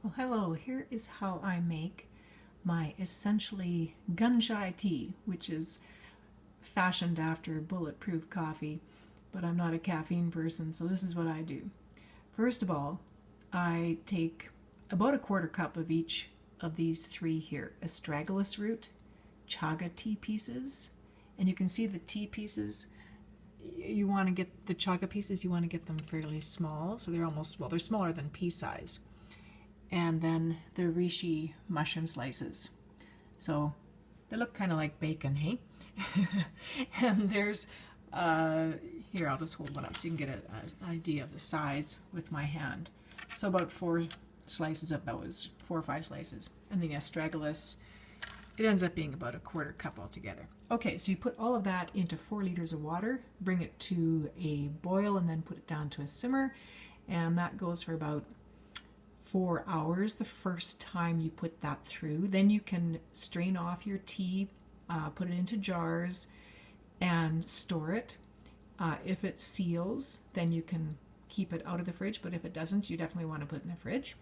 Well, hello, here is how I make my essentially gun-shy tea, which is fashioned after bulletproof coffee, but I'm not a caffeine person, so this is what I do. First of all, I take about a quarter cup of each of these three here: Astragalus root, Chaga tea pieces, and you can see the tea pieces. You want to get the Chaga pieces, you want to get them fairly small, so they're almost, well, they're smaller than pea size. And then the Reishi mushroom slices. So they look kind of like bacon, hey? And there's, here, I'll just hold one up so you can get an idea of the size with my hand. So about 4 slices of those, 4 or 5 slices. And the astragalus, it ends up being about a quarter cup altogether. Okay, so you put all of that into 4 liters of water, bring it to a boil, and then put it down to a simmer. And that goes for about 4 hours the first time you put that through. Then you can strain off your tea, put it into jars, and store it. If it seals, then you can keep it out of the fridge, but if it doesn't, you definitely want to put it in the fridge.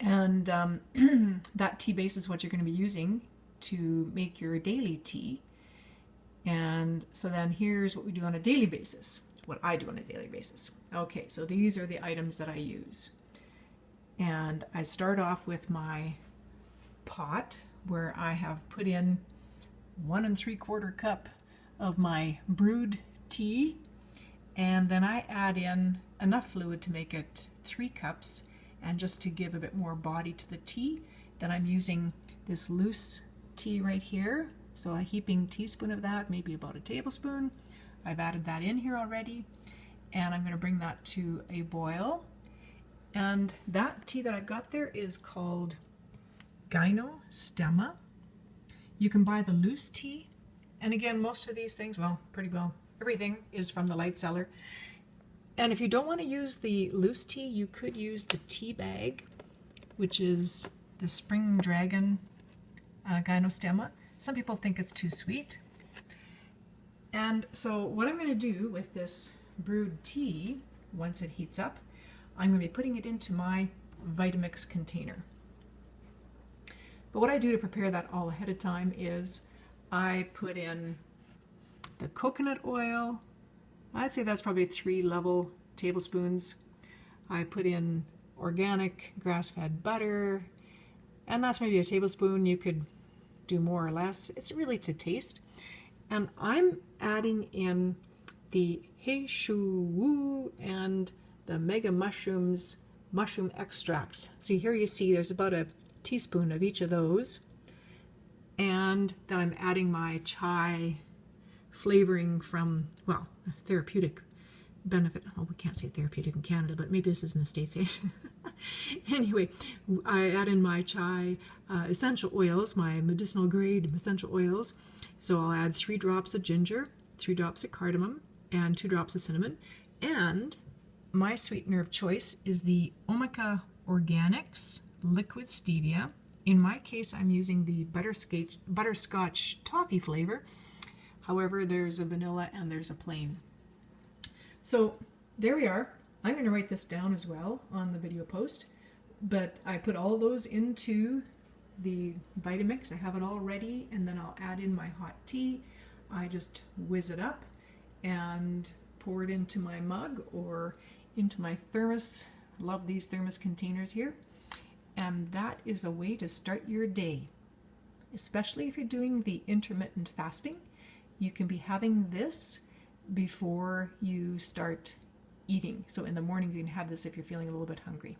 And that tea base is what you're going to be using to make your daily tea. And so then here's what we do on a daily basis, what I do on a daily basis. Okay, so these are the items that I use. And I start off with my pot where I have put in 1 3/4 cup of my brewed tea, and then I add in enough fluid to make it 3 cups, and just to give a bit more body to the tea, then I'm using this loose tea right here, so a heaping teaspoon of that, maybe about a tablespoon. I've added that in here already, and I'm going to bring that to a boil. And that tea that I've got there is called Gynostemma. You can buy the loose tea, and again, most of these things, well, pretty well, everything is from the light cellar. And if you don't want to use the loose tea, you could use the tea bag, which is the Spring Dragon Gynostemma. Some people think it's too sweet. And so what I'm going to do with this brewed tea, once it heats up, I'm going to be putting it into my Vitamix container. But what I do to prepare that all ahead of time is I put in the coconut oil. I'd say that's probably 3 level tablespoons. I put in organic grass-fed butter, and that's maybe a tablespoon. You could do more or less. It's really to taste. And I'm adding in the Heishu Wu and the Mega Mushrooms mushroom extracts. So here you see there's about a teaspoon of each of those. And then I'm adding my chai flavoring from, well, therapeutic benefit. Oh, we can't say therapeutic in Canada, but maybe this is in the States. Anyway, I add in my chai essential oils, my medicinal grade essential oils. So I'll add 3 drops of ginger, 3 drops of cardamom, and 2 drops of cinnamon. And my sweetener of choice is the Omega Organics liquid stevia. In my case, I'm using the butterscotch toffee flavor. However, there's a vanilla and there's a plain. So there we are. I'm going to write this down as well on the video post, but I put all those into the Vitamix. I have it all ready, and then I'll add in my hot tea. I just whiz it up and pour it into my mug or into my thermos. Love these thermos containers here. And that is a way to start your day, especially if you're doing the intermittent fasting. You can be having this before you start eating. So in the morning you can have this if you're feeling a little bit hungry.